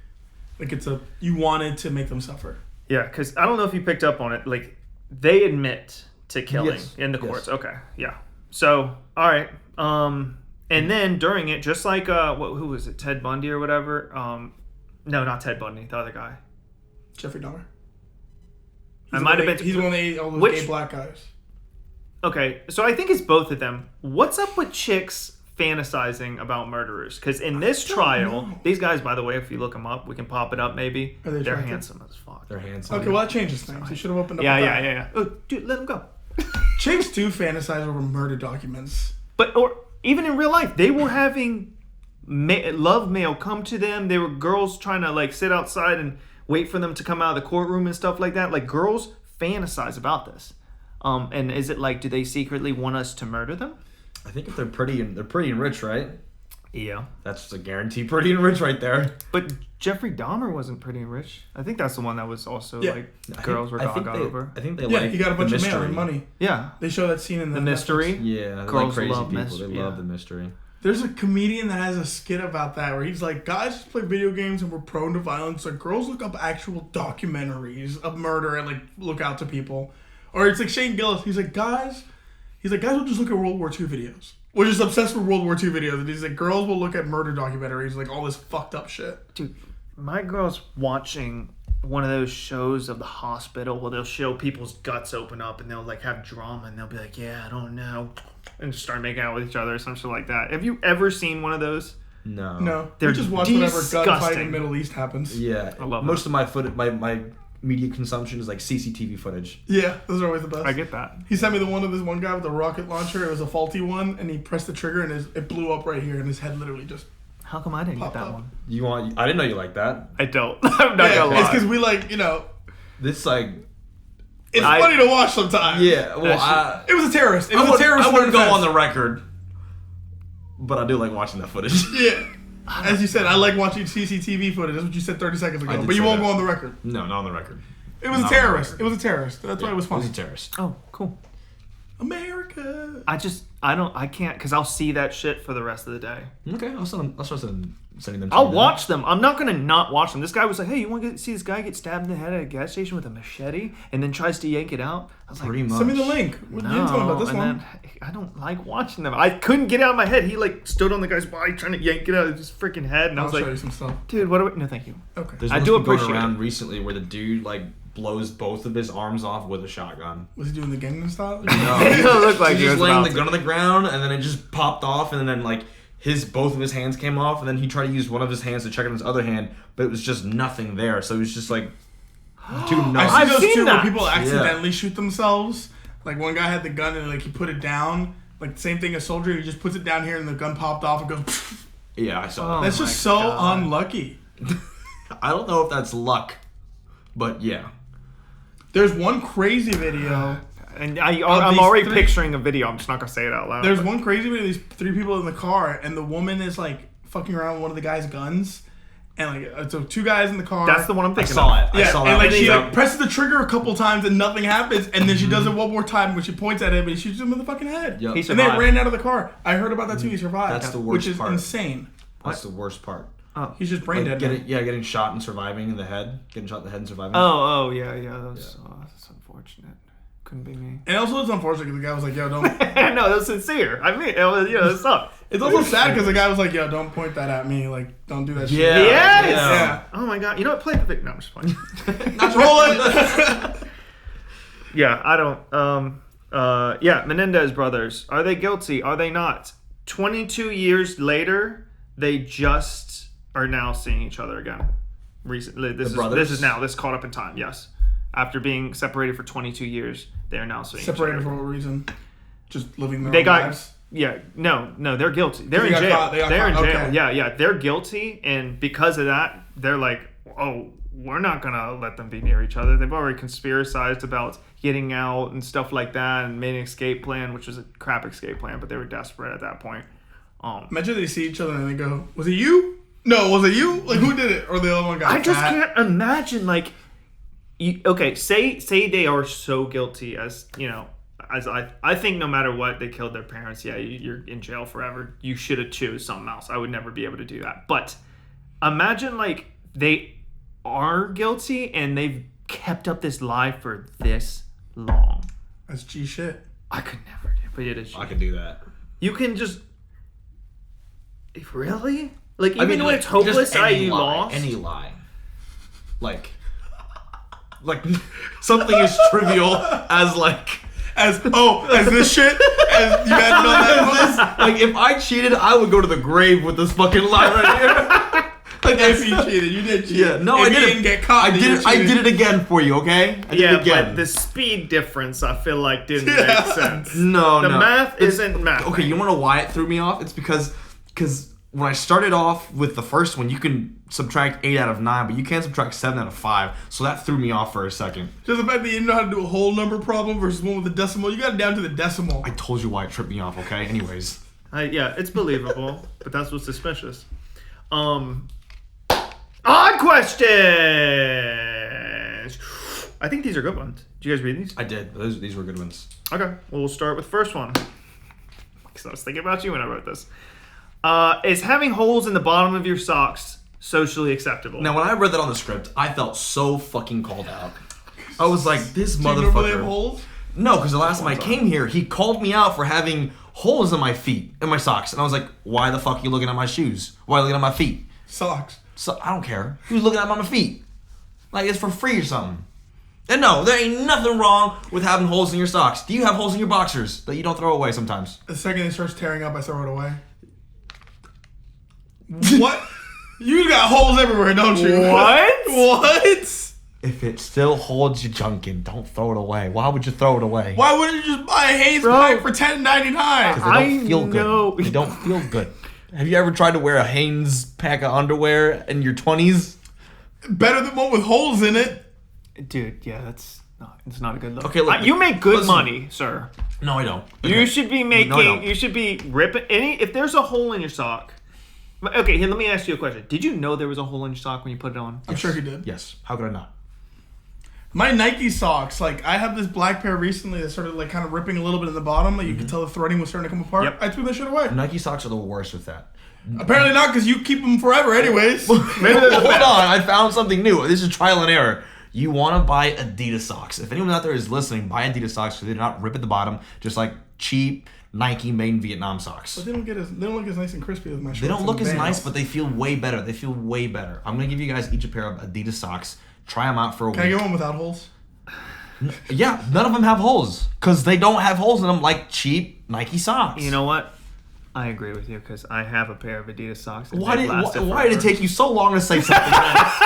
Like you wanted to make them suffer. Yeah, because I don't know if you picked up on it. Like they admit to killing in the courts. Okay, yeah. So all right. And then during it, just like who was it? Ted Bundy or whatever. No, not Ted Bundy. The other guy. Jeffrey Dahmer. I might have been. He's one of all those gay black guys. Okay, so I think it's both of them. What's up with chicks fantasizing about murderers? Because in this trial, these guys, by the way, if you look them up, we can pop it up maybe. They're handsome as fuck. They're handsome. Okay, well that changes things. You should have opened up. Yeah. Oh, dude, let them go. Chicks do fantasize over murder documents. But even in real life, they were having love mail come to them. They were girls trying to like sit outside and wait for them to come out of the courtroom and stuff like that. Like girls fantasize about this. And is it like, do they secretly want us to murder them? I think if they're pretty and rich, right? Yeah. That's a guarantee pretty and rich right there. But Jeffrey Dahmer wasn't pretty and rich. I think that's the one that was also like girls were gaga over. I think they he got a bunch of mail and money. Yeah. They show that scene in the mystery. Netflix. Yeah. Girls like crazy love people. mystery. They love the mystery. There's a comedian that has a skit about that where he's like, guys just play video games and we're prone to violence. Like girls look up actual documentaries of murder and like look out to people. Or it's like Shane Gillis. He's like, guys will just look at World War II videos. We're just obsessed with World War II videos. And he's like, girls will look at murder documentaries, like all this fucked up shit. Dude, my girl's watching one of those shows of the hospital where they'll show people's guts open up and they'll like have drama and they'll be like, yeah, I don't know. And just start making out with each other or something like that. Have you ever seen one of those? No. They're just watch whatever gunfight in the Middle East happens. Yeah. I love most of my my media consumption is like CCTV footage. Yeah, those are always the best. I get that. He sent me the one of this one guy with the rocket launcher. It was a faulty one, and he pressed the trigger, and it blew up right here, and his head literally just. How come I didn't get that one? I didn't know you like that. I don't. I'm not gonna lie. It's because we This like. It's funny to watch sometimes. Yeah, well, it was a terrorist. I wouldn't go on the record, but I do like watching that footage. Yeah. As you said, I like watching CCTV footage. That's what you said 30 seconds ago. But you won't go on the record. No, not on the record. It was a terrorist. It was a terrorist. That's why it was funny. It was a terrorist. Oh, cool. America. I can't, because I'll see that shit for the rest of the day. Okay, I'll start sending them to I'll you watch them. I'm not going to not watch them. This guy was like, hey, you want to see this guy get stabbed in the head at a gas station with a machete and then tries to yank it out? I was like, send me the link. You didn't tell me about this one. Then, I don't like watching them. I couldn't get it out of my head. He like stood on the guy's body trying to yank it out of his freaking head. And I was like, show you some stuff. Dude, what do we... No, thank you. Okay. There's I do going appreciate around it. recently where the dude like blows both of his arms off with a shotgun. Was he doing the Gangnam style? No. It looked like he he was was laying about the gun on the ground and then it just popped off and then like both of his hands came off and then he tried to use one of his hands to check on his other hand, but it was just nothing there. So it was just like too numb. I've seen those too that. where people accidentally shoot themselves. Like one guy had the gun and like he put it down. Like the same thing as soldier, he just puts it down here and the gun popped off and goes. Yeah, I saw that. That's just so unlucky. I don't know if that's luck, but yeah. There's one crazy video. And I'm already picturing a video. I'm just not going to say it out loud. There's one crazy video of these three people in the car, and the woman is like fucking around with one of the guy's guns. And like, so two guys in the car. That's the one I'm thinking of. I saw and that like she video. like presses the trigger a couple times and nothing happens, and then she does it one more time when she points at him and he shoots him in the fucking head. Yep. And they ran out of the car. I heard about that too. He survived. That's the worst which is part. insane. That's the worst part. Oh. He's just brain dead. Getting shot and surviving in the head. Getting shot in the head and surviving. Oh, yeah. That's unfortunate. Couldn't be me. And also, it's unfortunate because the guy was like, "Yo, don't." No, that's sincere. I mean, it sucks. It's also sad because the guy was like, "Yo, don't point that at me. Like, don't do that shit." Yeah. Oh my god. You know what? Play the victim. No, I'm just playing. Not rolling. Yeah, I don't. Yeah, Menendez Brothers. Are they guilty? Are they not? 22 years later, they just are now seeing each other again. Recently, this is caught up in time. Yes, after being separated for 22 years, they are now seeing separated each other. for what reason? Just living their own lives. Yeah, no, they're guilty. They're in jail. They're in jail. Okay. Yeah, they're guilty, and because of that, they're like, oh, we're not gonna let them be near each other. They've already conspiracized about getting out and stuff like that, and made an escape plan, which was a crap escape plan, but they were desperate at that point. Imagine they see each other and they go, "Was it you? No, was it you? Like, who did it?" Or the other one got I just can't imagine, like, say they are so guilty as, as I think no matter what, they killed their parents. Yeah, you're in jail forever. You should have chose something else. I would never be able to do that. But imagine, like, they are guilty and they've kept up this lie for this long. That's G shit. I could never do it, but it is G. I could do that. You can just... Really? Like, even when it's hopeless, you lost? Any lie. Like something as trivial as this shit? As you had known that was? Like, if I cheated, I would go to the grave with this fucking lie right here. Like, if you cheated, you did cheat. Yeah, no, if I didn't. Didn't get caught. I did it again for you, okay? I did it again. But the speed difference, I feel like, didn't make sense. No. The math isn't math. Okay, you want to know why it threw me off? It's because when I started off with the first one, you can subtract 8 out of 9, but you can't subtract 7 out of 5. So that threw me off for a second. Just the fact that you know how to do a whole number problem versus one with a decimal, you got it down to the decimal. I told you why it tripped me off, okay? Anyways. Yeah, it's believable, but that's what's suspicious. Odd questions! I think these are good ones. Did you guys read these? I did. These were good ones. Okay, well, we'll start with the first one. Because I was thinking about you when I wrote this. Is having holes in the bottom of your socks socially acceptable? Now, when I read that on the script, I felt so fucking called out. I was like, this motherfucker. Do you normally have holes? No, because the last time I came here, he called me out for having holes in my feet, in my socks. And I was like, why the fuck are you looking at my shoes? Why are you looking at my feet? Socks. So I don't care. Who's looking at my feet? Like, it's for free or something. And no, there ain't nothing wrong with having holes in your socks. Do you have holes in your boxers that you don't throw away sometimes? The second it starts tearing up, I throw it away. What? You got holes everywhere, don't you? What? If it still holds your junk in, don't throw it away. Why would you throw it away? Why wouldn't you just buy a Hanes pipe for $10.99? Because they don't feel good. They don't feel good. Have you ever tried to wear a Hanes pack of underwear in your 20s? Better than one with holes in it. Dude, yeah, it's not a good look. Okay, look, you make good money, sir. No, I don't. Okay. You should be making. You should be ripping if there's a hole in your sock. Okay, here, let me ask you a question. Did you know there was a hole in your sock when you put it on? I'm sure he did. Yes. How could I not? My Nike socks, like, I have this black pair recently that started, like, kind of ripping a little bit in the bottom. Like, you could tell the threading was starting to come apart. Yep. I threw that shit away. Nike socks are the worst with that. Apparently not, because you keep them forever anyways. Hold on, I found something new. This is trial and error. You want to buy Adidas socks. If anyone out there is listening, buy Adidas socks so they do not rip at the bottom, just like cheap Nike made in Vietnam socks. But they don't look as nice and crispy as my shorts. They don't look as nice, but they feel way better. I'm going to give you guys each a pair of Adidas socks. Try them out for a week. Can I get one without holes? Yeah, none of them have holes because they don't have holes in them like cheap Nike socks. You know what? I agree with you because I have a pair of Adidas socks. Why did it take you so long to say something nice?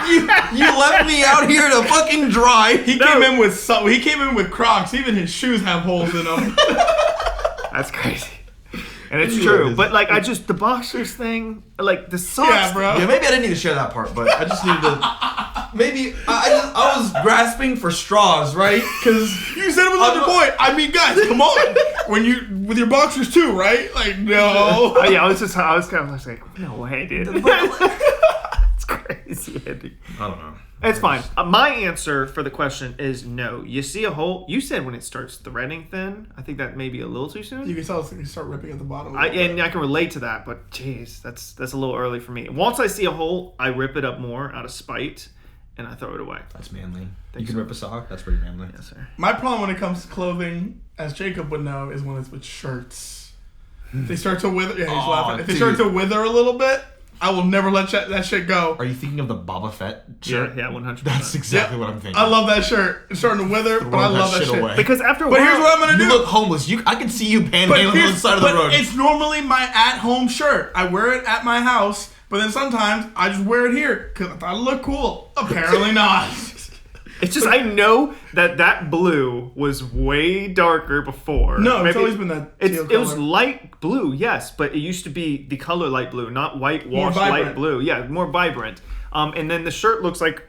you left me out here to fucking dry. He came in with Crocs. Even his shoes have holes in them. That's crazy. And it's true. But, like, the boxers thing, like, the socks. Yeah, bro. Yeah, maybe I didn't need to share that part, but I just needed to. Maybe I was grasping for straws, right? Because you said it was on your point. I mean, guys, come on. With your boxers too, right? Like, no. Yeah, I was kind of like, no way, dude. It's crazy. Crazy, Andy. I don't know. It's fine. My answer for the question is no. You see a hole. You said when it starts threading thin. I think that may be a little too soon. You can tell you start ripping at the bottom. And I can relate to that, but jeez, that's a little early for me. Once I see a hole, I rip it up more out of spite, and I throw it away. That's manly. You can rip a sock. That's pretty manly. Yes, sir. My problem when it comes to clothing, as Jacob would know, is when it's with shirts. If they start to wither. Yeah, he's laughing. If they start to wither a little bit, I will never let that shit go. Are you thinking of the Boba Fett shirt? Yeah, 100%. That's exactly what I'm thinking. I love that shirt. It's starting to wither, but I love that shit. Because after a But while, here's what I'm gonna do. You look homeless. I can see you panhandling on the side of the road. It's normally my at-home shirt. I wear it at my house, but then sometimes I just wear it here because I thought it looked cool. Apparently not. It's just I know that blue was way darker before. No, it's always been that teal It was color. light blue, yes, but it used to be the color light blue, not white More washed vibrant. light blue. Yeah, more vibrant. And then the shirt looks like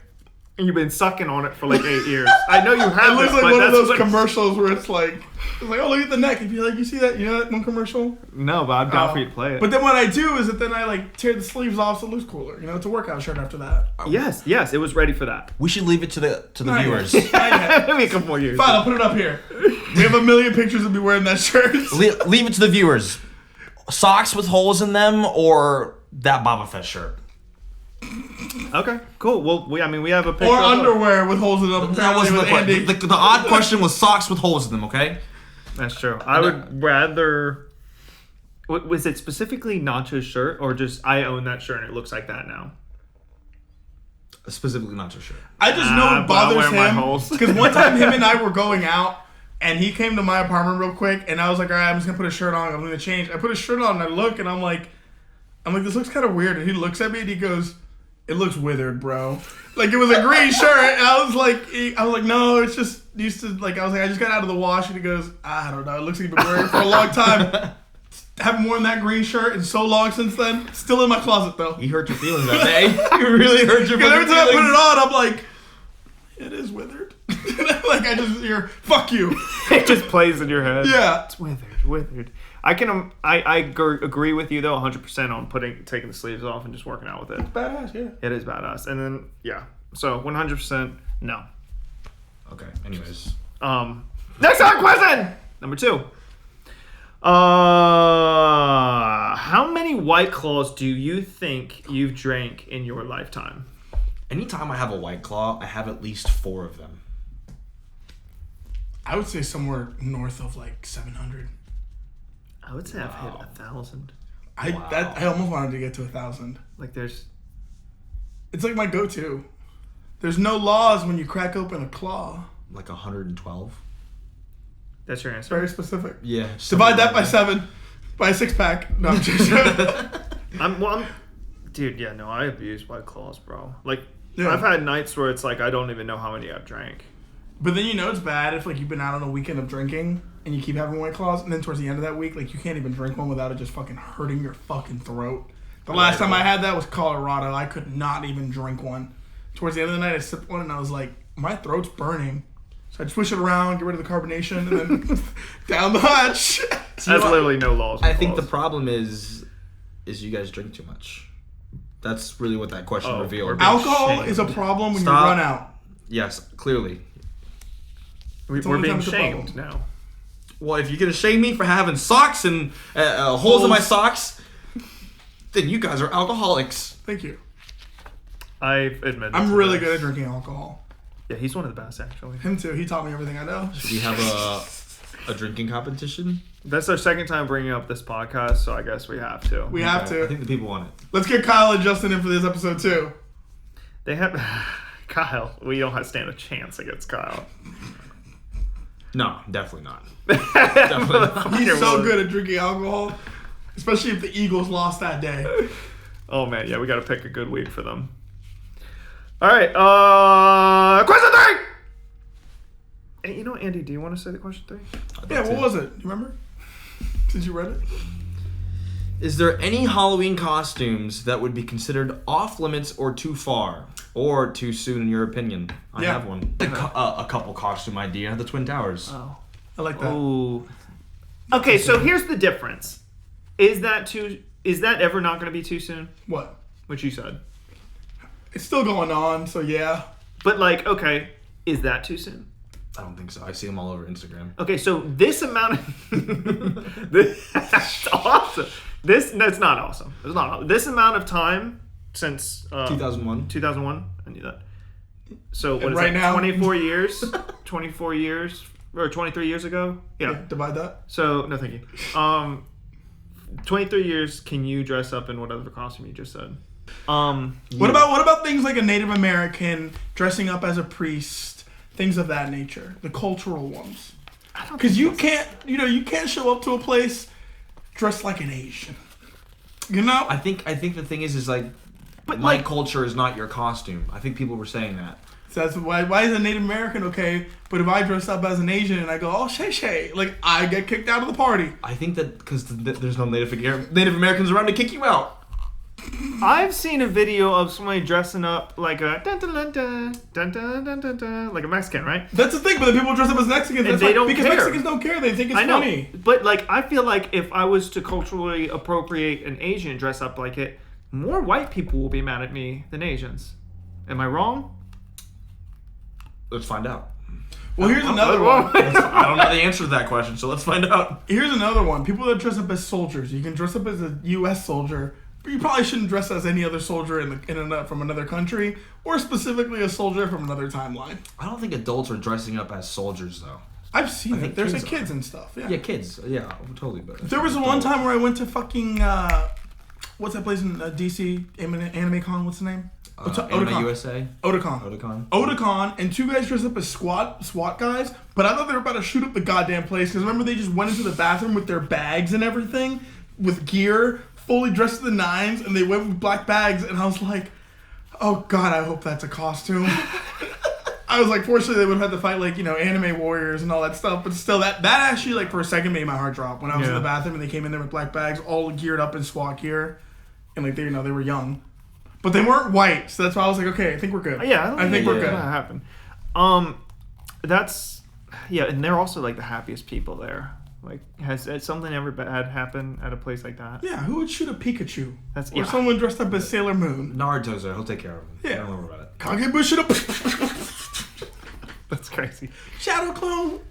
you've been sucking on it for like 8 years. I know you have. It looks like but one of that's those what- commercials where it's like, oh, look at the neck. And you're like, you see that? You know that one commercial? No, but I'm down for you to play it. But then what I do is that then I like tear the sleeves off so it looks cooler. You know, it's a workout shirt after that. Yes, it was ready for that. We should leave it to the Not viewers. yet. Maybe a couple more years. Fine, I'll put it up here. We have a million pictures of me wearing that shirt. Leave it to the viewers. Socks with holes in them or that Boba Fett shirt? Okay, cool. Well, we have a picture. Or of underwear with holes in them. That wasn't the Andy. question. The odd question was socks with holes in them, okay? That's true. I would rather. Was it specifically Nacho's shirt, or just I own that shirt and it looks like that now? Specifically Nacho's shirt. I just know it but I'll bothers wear my him. holes. Because one time him and I were going out, and he came to my apartment real quick, and I was like, all right, I'm just going to put a shirt on. I'm going to change. I put a shirt on, and I look, and I'm like, this looks kind of weird. And he looks at me, and he goes, it looks withered, bro. Like, it was a green shirt, and I was like, no, it's just used to, like, I just got out of the wash, and he goes, I don't know, it looks like you've been wearing it for a long time. Haven't worn that green shirt in so long since then. Still in my closet, though. You hurt your feelings that day. You really hurt your Because every feelings. time I put it on, I'm like, it is withered. Like, I just hear, fuck you. It just plays in your head. Yeah. It's withered. I can agree with you though 100% on taking the sleeves off and just working out with it. Badass, yeah. It is badass. And then yeah, so 100% no. Okay. Anyways. Next hard question. Number 2. How many White Claws do you think you've drank in your lifetime? Anytime I have a White Claw, I have at least 4 of them. I would say somewhere north of like 700. I would say I've hit 1,000. I almost wanted to get to 1,000. Like there's... It's like my go-to. There's no laws when you crack open a claw. Like 112. That's your answer? Very specific. Yeah. Divide that by 7. By a 6-pack. No, I'm just Dude, yeah, no, I abuse White Claws, bro. Like, Yeah. I've had nights where it's like I don't even know how many I've drank. But then you know it's bad if like you've been out on a weekend of drinking and you keep having White Claws, and then towards the end of that week, like you can't even drink one without it just fucking hurting your fucking throat. The last time I had that was Colorado. I could not even drink one. Towards the end of the night, I sipped one and I was like, my throat's burning. So I swish it around, get rid of the carbonation, and then down the hatch. That's literally no laws. I think the problem is you guys drink too much. That's really what that question revealed. Alcohol is a problem when you run out. Yes, clearly. We're being shamed now. Well, if you're going to shame me for having socks and holes in my socks, then you guys are alcoholics. Thank you. I admit I'm really good at drinking alcohol. Yeah, he's one of the best, actually. Him too. He taught me everything I know. Should we have a drinking competition? That's our second time bringing up this podcast, so I guess we have to. We have to. I think the people want it. Let's get Kyle and Justin in for this episode too. They have... Kyle. We don't have to stand a chance against Kyle. No, definitely not. Definitely not. He's so good at drinking alcohol, especially if the Eagles lost that day. Oh, man. Yeah, we got to pick a good week for them. All right. Question 3! Hey, you know what, Andy? Do you want to say the question 3? Yeah, what was it? You remember? Since you read it? Is there any Halloween costumes that would be considered off limits or too far? Or too soon, in your opinion? I have one. A couple costume idea. The Twin Towers. Oh. I like that. Ooh. Okay, so here's the difference. Is that ever not going to be too soon? What? What you said. it's still going on, so yeah. But like, okay, is that too soon? I don't think so. I see them all over Instagram. Okay, so this amount of that's awesome. That's not awesome. It's not this amount of time since 2001. 2001. I knew that. So what And is right that? now- 24 years. 24 years or 23 years ago. Yeah. Divide that. So no, thank you. 23 years. Can you dress up in whatever costume you just said? What about things like a Native American dressing up as a priest, things of that nature, the cultural ones? Because you can't show up to a place dressed like an Asian. You know? I think the thing is like, but my culture is not your costume. I think people were saying that. So that's why is a Native American okay? But if I dress up as an Asian and I go, oh, shay, like I get kicked out of the party. I think that because there's no Native Americans around to kick you out. I've seen a video of somebody dressing up like a dun, dun, dun, dun, dun, dun, dun, dun, dun, like a Mexican, right? That's the thing, but the people dress up as Mexicans. And they don't because care. Mexicans don't care. They think it's I know, funny. but like I feel like if I was to culturally appropriate an Asian and dress up like it, more white people will be mad at me than Asians. Am I wrong? Let's find out. Well, here's another one. I don't know the answer to that question, so let's find out. Here's another one. People that dress up as soldiers. You can dress up as a U.S. soldier, but you probably shouldn't dress as any other soldier from another country, or specifically a soldier from another timeline. I don't think adults are dressing up as soldiers, though. I've seen it. There's like kids kids and stuff. Yeah, Yeah, kids. Yeah, totally. But There was one time where I went to fucking what's that place in DC? Anime Con. What's the name? Anime USA. Otakon, and two guys dressed up as SWAT guys, but I thought they were about to shoot up the goddamn place, because remember they just went into the bathroom with their bags and everything, with gear, fully dressed to the nines, and they went with black bags, and I was like, oh god, I hope that's a costume. I was like, fortunately they would have had to fight like, anime warriors and all that stuff, but still, that actually like for a second made my heart drop when I was in the bathroom and they came in there with black bags, all geared up in SWAT gear, and like they were young. But they weren't white, so that's why I was like, okay, I think we're good. Yeah, I think we're good. That happened. And they're also like the happiest people there. Like, has something ever bad happened at a place like that? Yeah, who would shoot a Pikachu? Or someone dressed up as Sailor Moon. Naruto's there. He'll take care of him. Yeah. I don't know about it. Kagebush should That's crazy. Shadow Clone.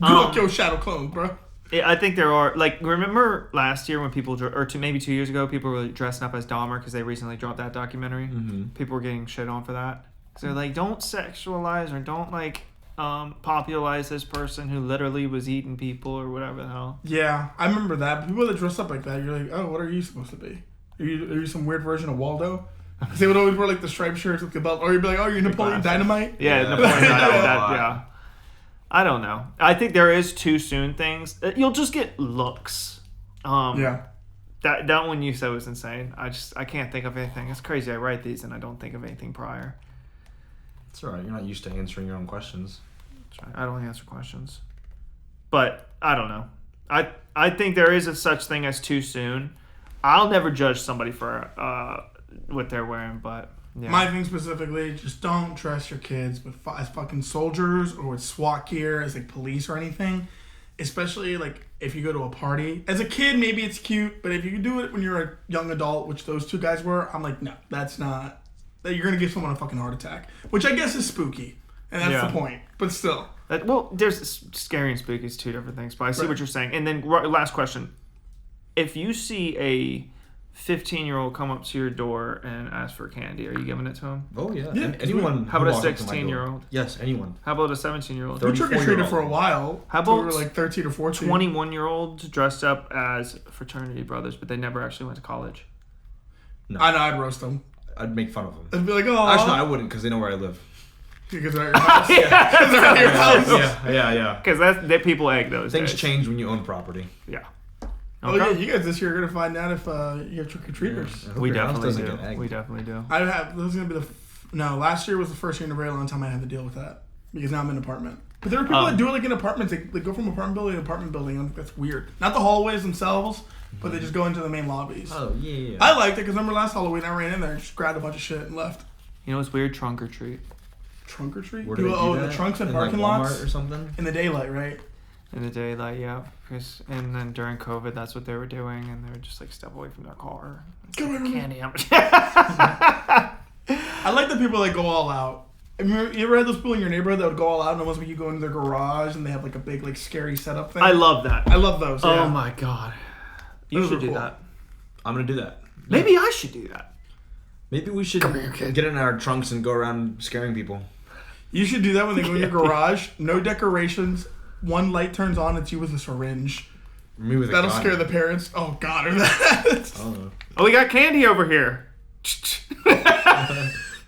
Good luck, yo, Shadow Clone, bro. Yeah, I think there are, like, remember last year when people, maybe 2 years ago, people were dressing up as Dahmer because they recently dropped that documentary? Mm-hmm. People were getting shit on for that. So they're like, don't sexualize or don't, like, popularize this person who literally was eating people or whatever the hell. Yeah, I remember that. People that dress up like that, you're like, oh, what are you supposed to be? Are you some weird version of Waldo? Because they would always wear, like, the striped shirts with the belt. Or you'd be like, oh, you're Napoleon Dynamite? Yeah, Napoleon Dynamite, yeah. I don't know. I think there is too soon things. You'll just get looks. Yeah. That one you said was insane. I can't think of anything. It's crazy. I write these and I don't think of anything prior. It's alright. You're not used to answering your own questions. That's right. I don't answer questions. But I don't know. I think there is a such thing as too soon. I'll never judge somebody for what they're wearing, but yeah. My thing specifically, just don't dress your kids as fucking soldiers or with SWAT gear as like police or anything. Especially like if you go to a party. As a kid, maybe it's cute, but if you do it when you're a young adult, which those two guys were, I'm like, no, that's not. That you're gonna give someone a fucking heart attack, which I guess is spooky, and that's the point. But still, there's scary and spooky is two different things. But I see what you're saying. And then last question: if you see a 15-year-old come up to your door and ask for candy, are you giving it to him? Oh yeah. Anyone? How about a 16-year-old? Yes, anyone. How about a 17-year-old? We trick-or-treated for a while. How about we were like 13 or 14? 21-year-olds dressed up as fraternity brothers, but they never actually went to college. No. I know, I'd roast them. I'd make fun of them. I'd be like, oh. Actually, no, I wouldn't, because they know where I live. Because they're at your house. Because they're at your house. Yeah. Because that people egg those Things days. change when you own property. Yeah. Oh yeah, you guys this year are gonna find out if you have trick or treaters. Yeah, We definitely do. We definitely do. I have. This is gonna be last year was the first year in a very long time I had to deal with that because now I'm in an apartment. But there are people that do it like in apartments. They go from apartment building to apartment building. I think that's weird. Not the hallways themselves, but they just go into the main lobbies. Oh yeah. I liked it because remember last Halloween I ran in there and just grabbed a bunch of shit and left. You know what's weird? Trunk or treat. Trunk or treat? Where do they do that? The trunks and in parking like Walmart lots or something. in the daylight, right? In the daylight, yeah. And then during COVID, that's what they were doing, and they would just like step away from their car. Go like, candy, how much? I like the people that go all out. You ever had those people in your neighborhood that would go all out and almost make you go into their garage and they have like a big like scary setup thing? I love that. I love those. Yeah. Oh my god. You should do cool. that. I'm gonna do that. Maybe I should do that. Maybe we should get in our trunks and go around scaring people. You should do that when they go in your garage. No decorations. One light turns on. It's you with a syringe. Me with That'll a gun. scare the parents. Oh God, or that. Oh, we got candy over here.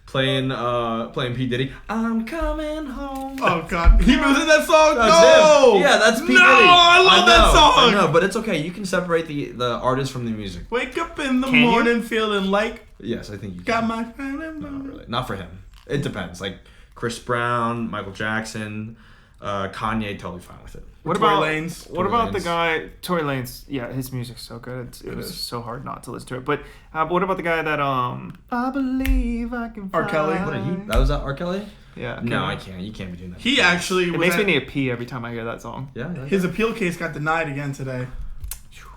Playing P.30. I'm coming home. Oh God, he was in that song. That's No, him. Yeah, that's P.30. No, I love that song. I know, but it's okay. You can separate the artist from the music. Wake up in the morning feeling like. Yes, I think you got can. my friend in Not really. Not for him. It depends. Like Chris Brown, Michael Jackson, Kanye, totally fine with it. What Tory about Lanez. What about the guy Tory Lanez? Yeah, his music's so good. It was so hard not to listen to it. But what about the guy that I believe I can fly? R. Kelly. What are you? That was R. Kelly? Yeah. No, I can't. You can't be doing that. He actually. It makes me need a pee every time I hear that song. Yeah. His appeal case got denied again today.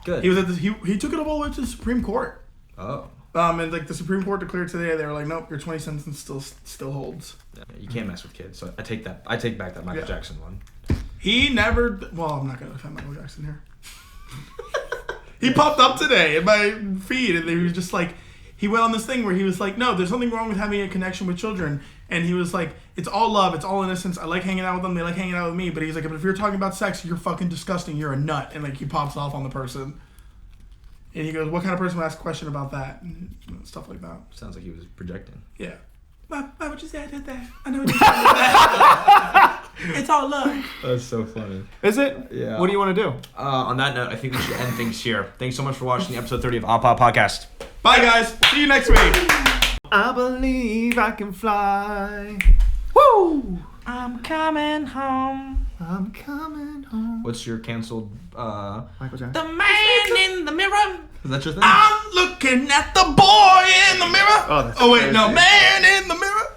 Good. He was at he took it all the way to the Supreme Court. Oh. And like the Supreme Court declared today, they were like, nope, your 20 sentence still holds. Yeah, you can't mess with kids. So I take that. I take back that Michael Jackson one. He never. Well, I'm not gonna defend Michael Jackson here. He popped up today in my feed, and he was just like, he went on this thing where he was like, no, there's nothing wrong with having a connection with children, and he was like, it's all love, it's all innocence. I like hanging out with them, they like hanging out with me. But he's like, but if you're talking about sex, you're fucking disgusting. You're a nut, and like he pops off on the person. And he goes, what kind of person would ask a question about that? And stuff like that. Sounds like he was projecting. Yeah. Why would you say I did that? I know what you said that. It's all love. That's so funny. Is it? Yeah. What do you want to do? On that note, I think we should end things here. Thanks so much for watching the episode 30 of OPPS. Bye, guys. See you next week. I believe I can fly. Woo! I'm coming home. I'm coming home. What's your canceled Michael Jackson? The man in the mirror. Is that your thing? I'm looking at the boy in the mirror. Oh, that's wait, crazy. no, man in the mirror.